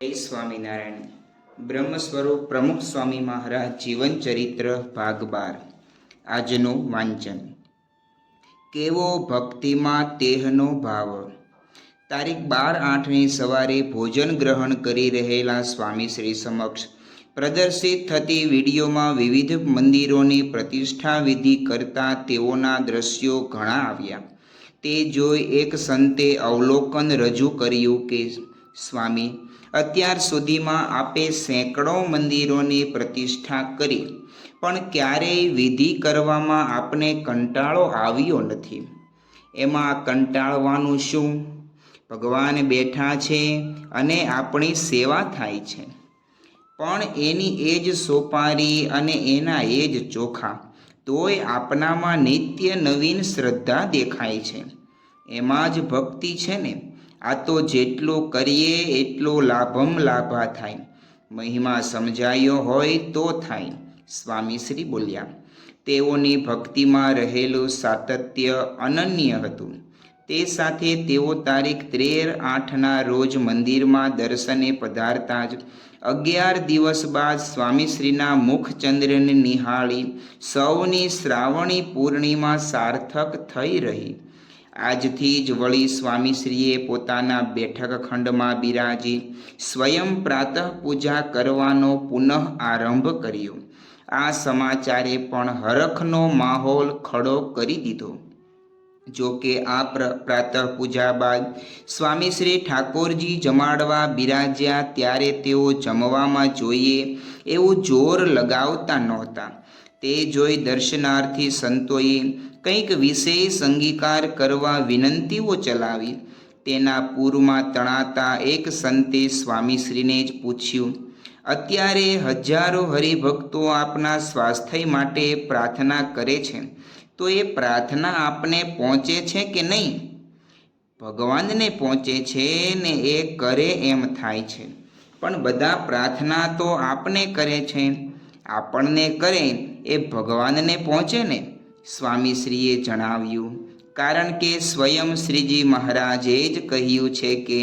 જય સ્વામિનારાયણ. બ્રહ્મ સ્વરૂપ પ્રમુખ સ્વામી મહારાજ જીવન ચરિત્ર ભાગ 12. આજનું વાંચન. કેવો ભક્તિમાં તેહનો ભાવ. તારીખ 12/8ની સવારે ભોજન ગ્રહણ કરી રહેલા સ્વામી શ્રી સમક્ષ પ્રદર્શિત થતી વિડીયોમાં વિવિધ મંદિરોની પ્રતિષ્ઠા વિધિ કરતા તેઓના દ્રશ્યો ઘણા આવ્યા. તે જોઈ એક સંતે અવલોકન રજૂ કર્યું કે સ્વામી, અત્યાર સુધીમાં આપે સેંકડો મંદિરોની પ્રતિષ્ઠા કરી, પણ ક્યારેય વિધિ કરવામાં આપને કંટાળો આવ્યો નથી. એમાં કંટાળવાનું શું? ભગવાન બેઠા છે અને આપણી સેવા થાય છે, પણ એની એ જ સોપારી અને એના એ જ ચોખા, તોય આપનામાં નિત્ય નવીન શ્રદ્ધા દેખાય છે. એમાં જ ભક્તિ છે ને. આ તો જેટલું કરીએ એટલો લાભમ લાભા થાય. મહિમા સમજાયો હોય તો થાય, સ્વામીશ્રી બોલ્યા. તેઓની ભક્તિમાં રહેલું સાતત્ય અનન્ય હતું. તે સાથે તેઓ તારીખ 13/8ના રોજ મંદિરમાં દર્શને પધારતા જ 11 દિવસ બાદ સ્વામીશ્રીના મુખચંદ્રને નિહાળી સૌની શ્રાવણી પૂર્ણિમા સાર્થક થઈ રહી. આજથી જ વળી સ્વામીશ્રીએ પોતાના બેઠક ખંડમાં બિરાજી સ્વયં પ્રાતઃ પૂજા કરવાનો પુનઃ આરંભ કર્યો. આ સમાચારે પણ હરખનો માહોલ ખડો કરી દીધો. જો કે આ પ્રાતઃ પૂજા બાદ સ્વામીશ્રી ઠાકોરજી જમાડવા બિરાજ્યા ત્યારે તેઓ જમવામાં જોઈએ એવું જોર લગાવતા નહોતા. તે જોઈ દર્શનાર્થી સંતોએ કંઈક વિશેષ અંગીકાર કરવા વિનંતીઓ ચલાવી. તેના પૂરમાં તણાતા એક સંતે સ્વામીશ્રીને જ પૂછ્યું, અત્યારે હજારો હરિભક્તો આપના સ્વાસ્થ્ય માટે પ્રાર્થના કરે છે, તો એ પ્રાર્થના આપને પહોંચે છે કે નહીં? ભગવાનને પહોંચે છે ને એ કરે એમ થાય છે, પણ બધા પ્રાર્થના તો આપને કરે છે, આપણને કરે એ ભગવાનને પહોંચે ને? સ્વામીશ્રીએ જણાવ્યું, કારણ કે સ્વયં શ્રીજી મહારાજે જ કહ્યું છે કે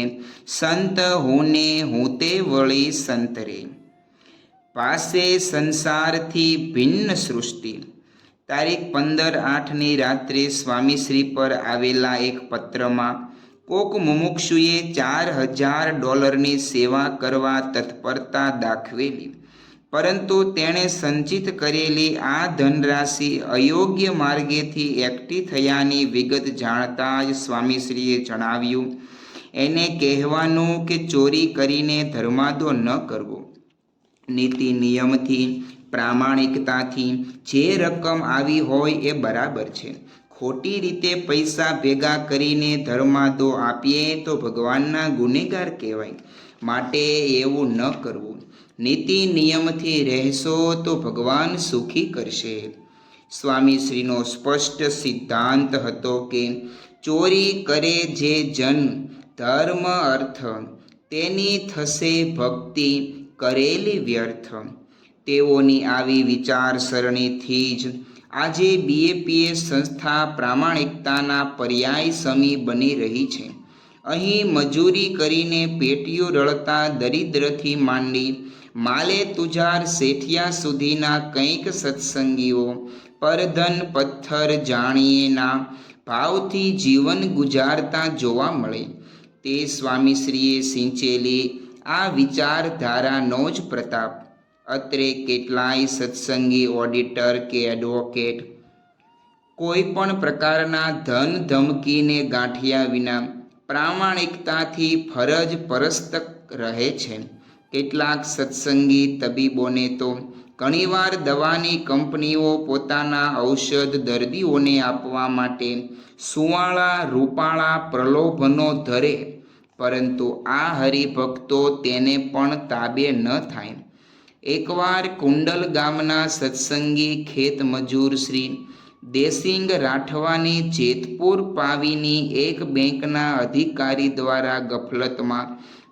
સંત હુંને હું તે વળી સંત રે, પાસે સંસારથી ભિન્ન સૃષ્ટિ. તારીખ 15/8ની રાત્રે સ્વામીશ્રી પર આવેલા એક પત્રમાં કોક મુમુક્ષુએ $4000 સેવા કરવા તત્પરતા દાખવેલી, પરંતુ તેણે સંચિત કરેલી આ ધનરાશિ અયોગ્ય માર્ગેથી એકઠી થયાની વિગત જાણતા જ સ્વામીશ્રીએ જણાવ્યું, એને કહેવાનું કે ચોરી કરીને ધર્માદો ન કરવો. નીતિ નિયમથી પ્રામાણિકતાથી જે રકમ આવી હોય એ બરાબર છે. ખોટી રીતે પૈસા ભેગા કરીને ધર્માદો આપીએ તો ભગવાનના ગુનેગાર કહેવાય. માટે એવું ન કરવું. નીતિ નિયમથી રહેશો તો ભગવાન સુખી કરશે. સ્વામીશ્રીનો સ્પષ્ટ સિદ્ધાંત હતો કે ચોરી કરે જે જન ધર્મ અર્થ, તેની થશે ભક્તિ કરેલી વ્યર્થ. તેઓની આવી વિચારસરણીથી જ આજે BAPS સંસ્થા પ્રામાણિકતાના પર્યાય સમી બની રહી છે. અહીં મજૂરી કરીને પેટીઓ રળતા દરિદ્રથી માંડી માલે તુજાર શેઠિયા સુધીના કંઈક સત્સંગીઓ પરધન પથ્થર જાણીએના ભાવથી જીવન ગુજારતા જોવા મળે. તે સ્વામીશ્રીએ સિંચેલી આ વિચારધારાનો જ પ્રતાપ. અત્રે કેટલાય સત્સંગી ઓડિટર કે એડવોકેટ કોઈ પણ પ્રકારના ધન ધમકીને ગાંઠ્યા વિના પ્રામાણિકતાથી ફરજ પરસ્ત રહે છે. કેટલાક સત્સંગી તબીબોને તો ઘણીવાર દવાની કંપનીઓ પોતાના ઔષધ દર્દીઓને આપવા માટે સુવાળા રૂપાળા પ્રલોભનો ધરે, પરંતુ આ હરિભક્તો તેને પણ તાબે ન થાય. એકવાર કુંડલ ગામના સત્સંગી ખેત મજૂર શ્રી દેસિંગ રાઠવાની જેતપુર પાવીની એક બેંકના અધિકારી દ્વારા ગફલતમાં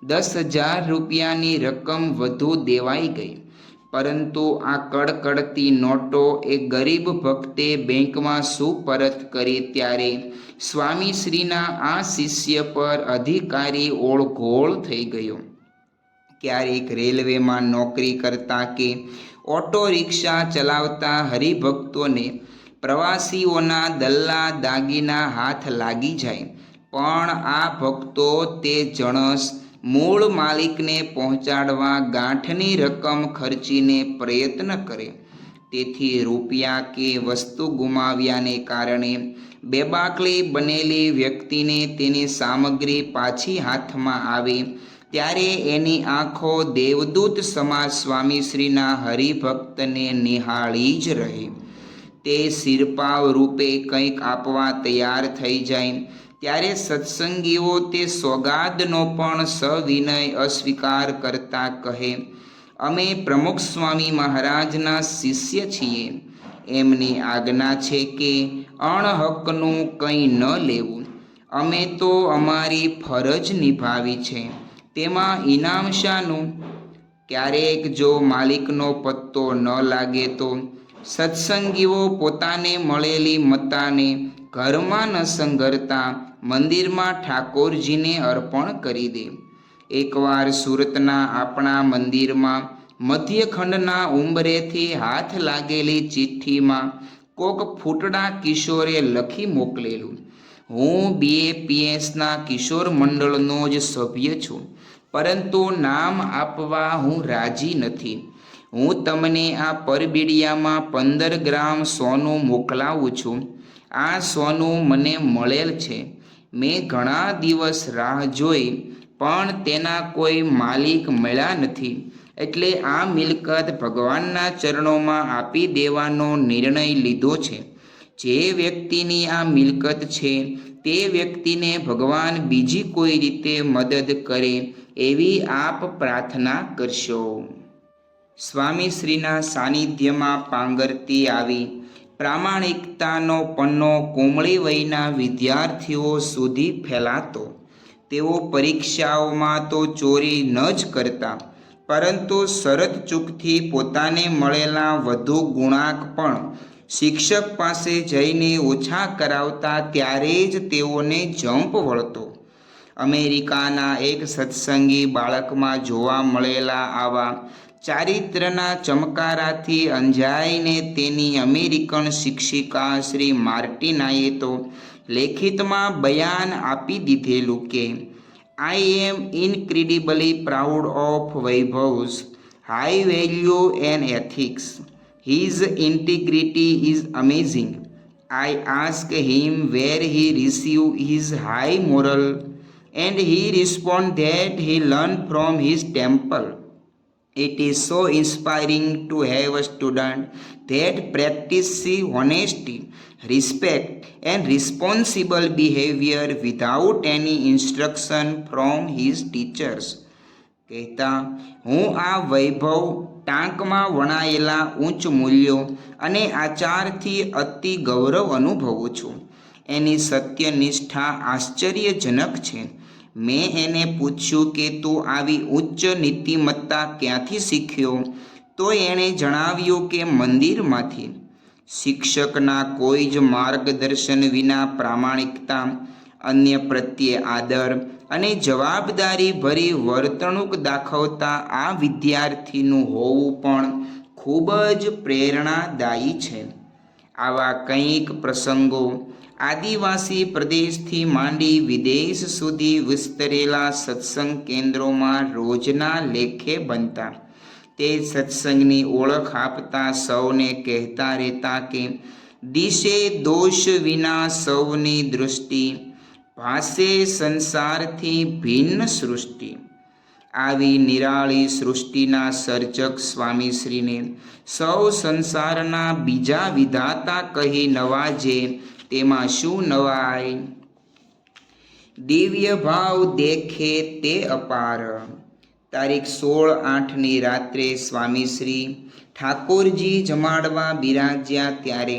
$10,000ની રકમ વધુ દેવાઈ ગઈ, પરંતુ આ કડકડતી નોટો એ ગરીબ ભક્તે બેંકમાં સુપરત કરી ત્યારે સ્વામીશ્રીના આ શિષ્ય પર અધિકારી ઓળઘોળ થઈ ગયો. ક્યારેક રેલવેમાં નોકરી કરતા કે ઓટો રિક્ષા ચલાવતા હરિભક્તોને પ્રવાસીઓના દલ્લા દાગીના હાથ લાગી જાય, પણ આ ભક્તો તે જણસ મૂળ માલિકને પહોંચાડવા ગાંઠની રકમ ખર્ચીને પ્રયત્ન કરે. તેથી રૂપિયા કે વસ્તુ ગુમાવ્યાને કારણે બેબાકલી બનેલી વ્યક્તિને તેની સામગ્રી પાછી હાથમાં આવે ત્યારે એની આંખો દેવદૂત સમા સ્વામીશ્રીના હરિભક્તને નિહાળી જ રહે. તે શિરપાવ રૂપે કંઈક આપવા તૈયાર થઈ જાય ત્યારે સત્સંગીઓ તે સોગાદનો પણ સવિનય અસ્વીકાર કરતા કહે, અમે પ્રમુખ સ્વામી મહારાજના શિષ્ય છીએ. એમની આજ્ઞા છે કે અણહકનું કંઈ ન લેવું. અમે તો અમારી ફરજ નિભાવી છે, તેમાં ઇનામ શાનું? ક્યારેક જો માલિકનો પત્તો ન લાગે તો સત્સંગીઓ પોતાને મળેલી મતાને ઘરમાં ન સંઘરતા મંદિરમાં ઠાકોરજીને અર્પણ કરી દે. એકવાર સુરતના આપણા મંદિરમાં મધ્યખંડના ઉંબરેથી હાથ લાગેલી ચિઠ્ઠીમાં કોક ફૂટડા કિશોરે લખી મોકલેલું, હું BAPSના કિશોર મંડળનો જ સભ્ય છું, પરંતુ નામ આપવા હું રાજી નથી. હું તમને આ પરબીડિયામાં 15 ગ્રામ સોનું મોકલાવું છું. આ સોનું મને મળેલ છે. મેં ઘણા દિવસ રાહ જોઈ, પણ તેના કોઈ માલિક મળ્યા નથી. એટલે આ મિલકત ભગવાનના ચરણોમાં આપી દેવાનો નિર્ણય લીધો છે. જે વ્યક્તિની આ મિલકત છે તે વ્યક્તિને ભગવાન બીજી કોઈ રીતે મદદ કરે એવી આપ પ્રાર્થના કરશો. સ્વામીશ્રીના સાનિધ્યમાં પાંગરતી આવી પ્રામાણિકતાનો પન્નો કોમળી વયના વિદ્યાર્થીઓ સુધી ફેલાતો. તેઓ પરીક્ષાઓમાં તો ચોરી ન જ કરતા, પરંતુ શરત ચૂકથી પોતાને મળેલા વધુ ગુણાંક પણ શિક્ષક પાસે જઈને ઓછા કરાવતા ત્યારે જ તેઓને જંપ વળતો. અમેરિકાના એક સત્સંગી બાળકમાં જોવા મળેલા આવા ચારિત્રના ચમકારાથી અંજાઈને તેની અમેરિકન શિક્ષિકા શ્રી માર્ટિનાએ તો લેખિતમાં બયાન આપી દીધેલું કે I am incredibly proud of Vaibhav's high value and ethics. His integrity is amazing. I ask him where he receive his high moral and he responded that he learned from his temple. It is so inspiring to have a student that practices honesty, respect and responsible behavior without any instruction from his teachers. કહેતા, હું આ વૈભવ ટાંકમાં વણાયેલા ઉચ્ચ મૂલ્યો અને આચારથી અતિ ગૌરવ અનુભવું છું. એની સત્યનિષ્ઠા આશ્ચર્યજનક છે. મેં એને પૂછ્યું કે તું આવી ઉચ્ચ નીતિમત્તા ક્યાંથી શીખ્યો? તો એણે જણાવ્યું કે મંદિરમાંથી. શિક્ષકના કોઈ જ માર્ગદર્શન વિના પ્રામાણિકતા, અન્ય પ્રત્યે આદર અને જવાબદારી ભરી વર્તણૂક દાખવતા આ વિદ્યાર્થીનું હોવું પણ ખૂબ જ પ્રેરણાદાયી છે. આવા કંઈક પ્રસંગો આદિવાસી પ્રદેશથી માંડી વિદેશ સુધી વિસ્તરેલા સત્સંગ કેન્દ્રોમાં રોજના લેખે બનતા. તે સત્સંગની ઓળખ આપતા સૌને કહેતા રહેતા કે દિશે દોષ વિના સૌની દૃષ્ટિ, ભાસે સંસારથી ભિન્ન સૃષ્ટિ. આવી નિરાળી સૃષ્ટિના સર્જક સ્વામીશ્રીને સૌ સંસારના બીજા વિધાતા કહી નવાજે તેમાં શું નવાય? દિવ્ય ભાવ દેખે તે અપાર. તારીખ 16/8ની રાત્રે સ્વામીશ્રી ઠાકોરજી જમાડવા બિરાજ્યા ત્યારે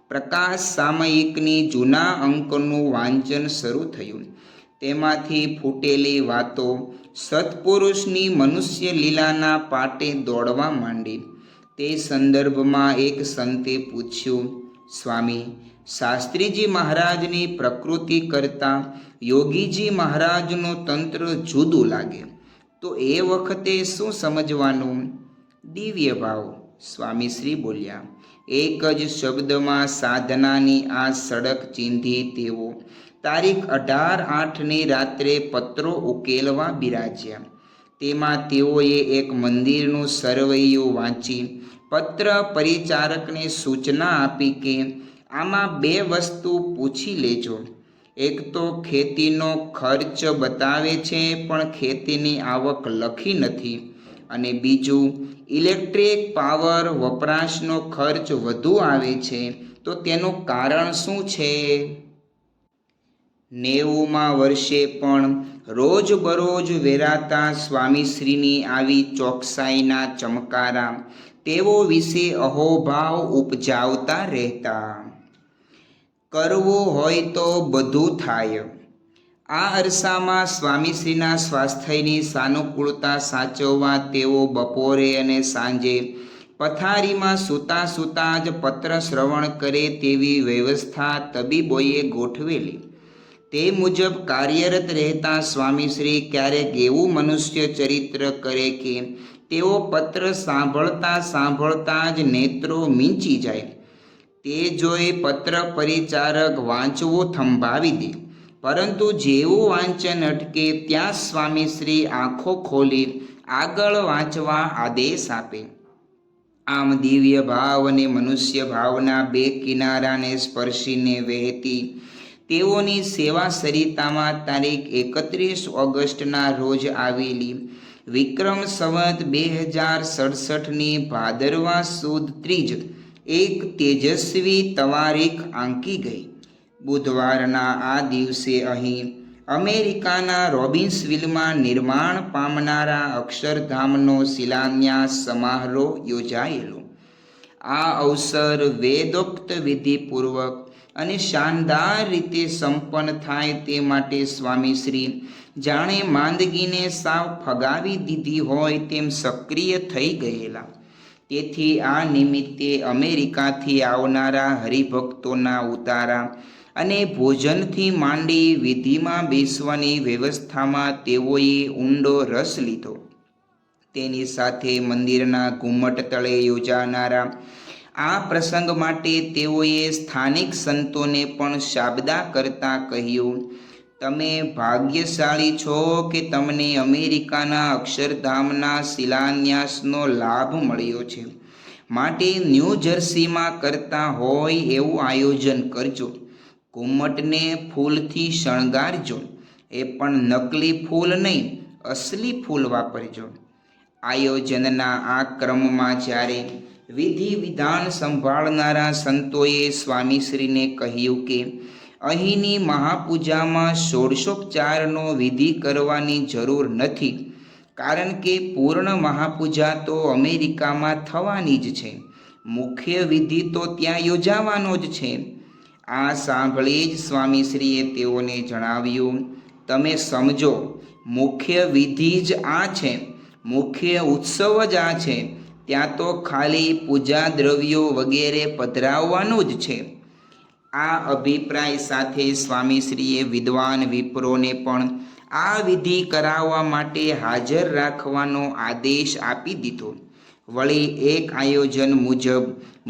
પ્રકાશ સામયિકની જૂના અંકનું વાંચન શરૂ થયું. તેમાંથી ફૂટેલી વાતો સત્પુરુષની મનુષ્ય લીલાના પાટે દોડવા માંડી. તે સંદર્ભમાં એક સંતે પૂછ્યું, સ્વામી, શાસ્ત્રીજી મહારાજની પ્રકૃતિ કરતાં યોગીજી મહારાજનું તંત્ર જુદું લાગે. તો એ વખતે શું સમજવાનું? દિવ્ય ભાવ. સ્વામીશ્રી બોલ્યા, એક જ શબ્દમાં સાધનાની આ સડક ચીંધી તેઓ તારીખ 18/8ની રાત્રે પત્રો ઉકેલવા બિરાજ્યા. તેમાં તેઓએ એક મંદિરનું સરવૈયું વાંચી પત્ર પરિચારકને સૂચના આપી કે આમાં 2 વસ્તુ પૂછી લેજો. એક તો ખેતીનો ખર્ચ બતાવે છે પણ ખેતીની આવક લખી નથી, અને બીજું ઇલેક્ટ્રિક પાવર વપરાશનો ખર્ચ વધુ આવે છે, તો તેનું કારણ શું છે? 90મા વર્ષે પણ રોજબરોજ વેરાતા સ્વામીશ્રીની આવી ચોકસાઈના ચમકારા તેઓ વિશે અહોભાવ ઉપજાવતા રહેતા. કરવું હોય તો બધું થાય. આ અરસામાં સ્વામીશ્રીના સ્વાસ્થ્યની સાનુકૂળતા સાચવવા તેઓ બપોરે અને સાંજે પથારીમાં સૂતા સૂતા જ પત્ર શ્રવણ કરે તેવી વ્યવસ્થા તબીબોએ ગોઠવેલી. તે મુજબ કાર્યરત રહેતા સ્વામીશ્રી ક્યારેક એવું મનુષ્ય ચરિત્ર કરે કે તેઓ પત્ર સાંભળતા સાંભળતા જ નેત્રો મીંચી જાય. તે જોઈ પત્ર પરિચારક વાંચવું થંભાવી દે, પરંતુ જેવું વાંચન અટકે ત્યાં સ્વામીશ્રી આંખો ખોલી આગળ વાંચવા આદેશ આપે. આમ દિવ્ય ભાવ અને મનુષ્ય ભાવના 2 કિનારાને સ્પર્શીને વહેતી તેઓની સેવા સરિતામાં તારીખ 31 ઓગસ્ટના રોજ આવેલી વિક્રમ સંવત 2067ની ભાદરવા સુદ ત્રીજ એક તેજસ્વી તવારીખ આંકી ગઈ. બુધવારના આ દિવસે અહીં અમેરિકાના રોબિન્સવિલમાં નિર્માણ પામનારા અક્ષરધામનો શિલાન્યાસ સમારોહ યોજાયેલો. આ અવસર વેદોક્ત વિધિપૂર્વક અને શાનદાર રીતે સંપન્ન થાય તે માટે સ્વામીશ્રી જાણે માંદગીને સાવ ફગાવી દીધી હોય તેમ સક્રિય થઈ ગયેલા. તેથી આ નિમિત્તે અમેરિકાથી આવનારા હરિભક્તોના ઉતારા અને ભોજનથી માંડી વિધિમાં બેસવાની વ્યવસ્થામાં તેઓએ ઊંડો રસ લીધો. તેની સાથે મંદિરના ઘુમ્મટ તળે યોજાનારા આ પ્રસંગ માટે તેઓએ સ્થાનિક સંતોને પણ શાબદા કરતા કહ્યું, તમે ભાગ્યશાળી છો કે તમને અમેરિકાના અક્ષરધામના શિલાન્યાસનો લાભ મળ્યો છે. માટે ન્યૂ જર્સીમાં કરતા હોય એવું આયોજન કરજો. ઘુમ્મટને ફૂલથી શણગારજો, એ પણ નકલી ફૂલ નહીં, અસલી ફૂલ વાપરજો. આયોજનના આ ક્રમમાં જ્યારે વિધિ વિધાન સંભાળનારા સંતોએ સ્વામીશ્રીને કહ્યું કે અહીંની મહાપૂજામાં ષોડશોપચારનો વિધિ કરવાની જરૂર નથી, કારણ કે પૂર્ણ મહાપૂજા તો અમેરિકામાં થવાની જ છે. મુખ્ય વિધિ તો ત્યાં યોજાવાનો જ છે. આ સાંભળી જ સ્વામીશ્રીએ તેઓને જણાવ્યું, તમે સમજો, મુખ્ય વિધિ જ આ છે, મુખ્ય ઉત્સવ જ આ છે. ત્યાં તો ખાલી પૂજા દ્રવ્યો વગેરે પધરાવવાનું જ છે. આ અભિપ્રાય સાથે સ્વામીશ્રીએ વિદ્વાન વિપ્રોને પણ આ વિધિ કરાવવા માટે હાજર રાખવાનો આદેશ આપી દીધો. વળી એક આયોજન મુજબ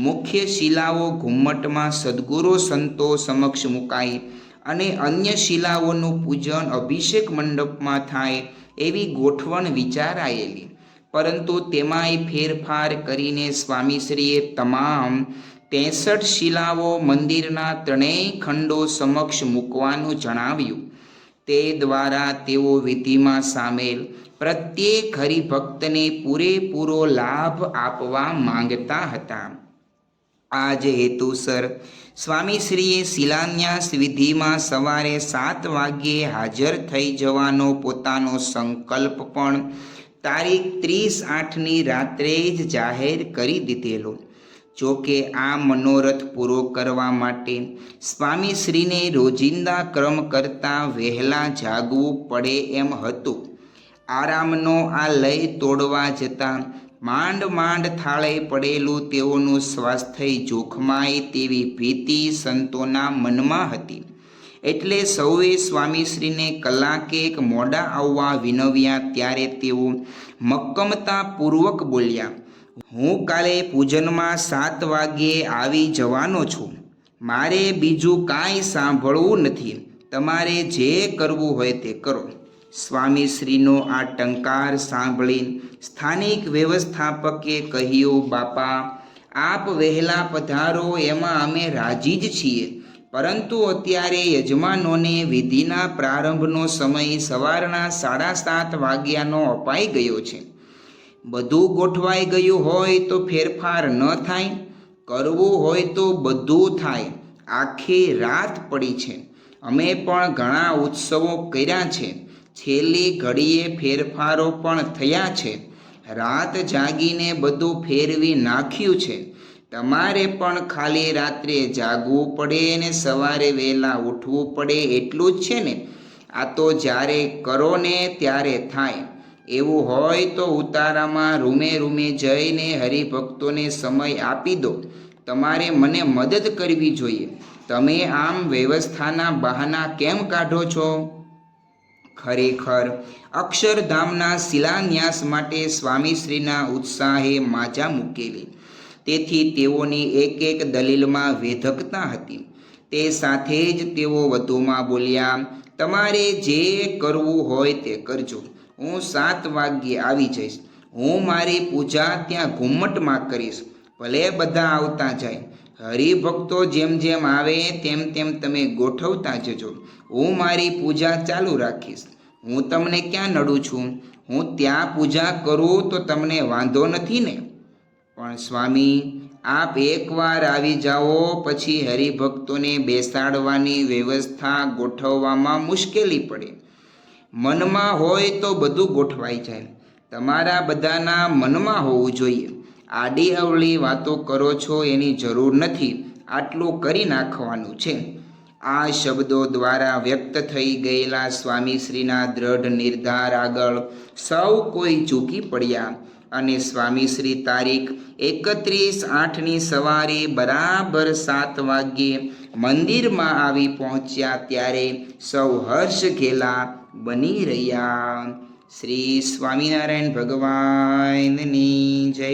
મુખ્ય શિલાઓ ઘુમ્મટમાં સદ્ગુરુ સંતો સમક્ષ મુકાઈ અને અન્ય શિલાઓનું પૂજન અભિષેક મંડપમાં થાય એવી ગોઠવણ વિચારાયેલી. પરંતુ તેમાંય ફેરફાર કરીને સ્વામીશ્રીએ તમામ 63 શિલાઓ મંદિરના 3 ખંડો સમક્ષ મૂકવાનું જણાવ્યું. તે દ્વારા તેઓ વિધિમાં સામેલ પ્રત્યેક હરિભક્તને પૂરેપૂરો લાભ આપવા માંગતા હતા. આ જ હેતુસર સ્વામીશ્રીએ શિલાન્યાસ વિધિમાં સવારે 7 વાગ્યે હાજર થઈ જવાનો પોતાનો સંકલ્પ પણ તારીખ 30/8ની રાત્રે જ જાહેર કરી દીધેલો. જોકે આ મનોરથ પૂરો કરવા માટે સ્વામીશ્રીને રોજિંદા ક્રમ કરતાં વહેલા જાગવું પડે એમ હતું. આરામનો આ લય તોડવા જતાં માંડ થાળે પડેલું તેઓનું સ્વાસ્થ્ય જોખમાય તેવી ભીતિ સંતોના મનમાં હતી. એટલે સૌએ સ્વામીશ્રીને કલાકેક મોડા આવવા વિનવ્યા. ત્યારે તેઓ મક્કમતાપૂર્વક બોલ્યા, હું કાલે પૂજનમાં 7 વાગ્યે આવી જવાનો છું. મારે બીજું કાંઈ સાંભળવું નથી. તમારે જે કરવું હોય તે કરો. સ્વામીશ્રીનો આ ટંકાર સાંભળી સ્થાનિક વ્યવસ્થાપકે કહ્યું, બાપા, આપ વહેલા પધારો એમાં અમે રાજી જ છીએ, પરંતુ અત્યારે યજમાનોને વિધિના પ્રારંભનો સમય સવારના 7:30 વાગ્યાનો અપાઈ ગયો છે. બધું ગોઠવાઈ ગયું હોય તો ફેરફાર ન થાય, કરવું હોય તો બધું થાય. આખી રાત પડી છે. અમે પણ ઘણા ઉત્સવો કર્યા છે. છેલ્લી ઘડીએ ફેરફારો પણ થયા છે. રાત જાગીને બધું ફેરવી નાખ્યું છે. તમારે પણ ખાલી રાત્રે જાગવું પડે ને સવારે વહેલા ઉઠવું પડે એટલું જ છે ને? આ તો જ્યારે કરો ને ત્યારે થાય. એવું હોય તો ઉતારામાં રૂમે રૂમે જઈને હરિભક્તોને સમય આપી દો. તમારે મને મદદ કરવી જોઈએ. તમે આમ વ્યવસ્થાના બહાના કેમ કાઢો છો? ખરેખર અક્ષરધામના શિલાન્યાસ માટે સ્વામીશ્રીના ઉત્સાહે માજા મૂકેલી. તેથી તેઓની એક એક દલીલમાં વેધકતા હતી. તે સાથે જ તેઓ વધુમાં બોલ્યા, તમારે જે કરવું હોય તે કરજો. હું 7 વાગ્યે આવી જઈશ. હું મારી પૂજા ત્યાં ઘુમ્મટમાં કરીશ. ભલે બધા આવતા જાય. હરિભક્તો જેમ જેમ આવે તેમ તેમ તમે ગોઠવતા જજો. હું મારી પૂજા ચાલુ રાખીશ. હું તમને ક્યાં નડું છું? હું ત્યાં પૂજા કરું તો તમને વાંધો નથી ને? પણ સ્વામી, આપ એકવાર આવી જાઓ પછી હરિભક્તોને બેસાડવાની વ્યવસ્થા ગોઠવવામાં મુશ્કેલી પડે. મનમાં હોય તો બધું ગોઠવાઈ જાય. તમારા બધાના મનમાં હોવું જોઈએ. આડી અવળી વાતો કરો છો એની જરૂર નથી. આટલું કરી નાખવાનું છે. આ શબ્દો દ્વારા વ્યક્ત થઈ ગયેલા સ્વામીશ્રીના દ્રઢ નિર્ધાર આગળ સૌ કોઈ ઝૂકી પડ્યા અને સ્વામીશ્રી તારીખ 31/8ની સવારે બરાબર 7 વાગ્યે મંદિરમાં આવી પહોંચ્યા. ત્યારે સૌ હર્ષ ઘેલા બની રહ્યા. શ્રી સ્વામિનારાયણ ભગવાનની જય.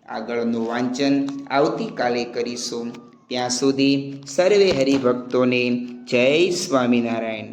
આગળનું વાંચન આવતીકાલે કરીશું. ત્યાં સુધી સર્વે હરિભક્તોને જય સ્વામિનારાયણ.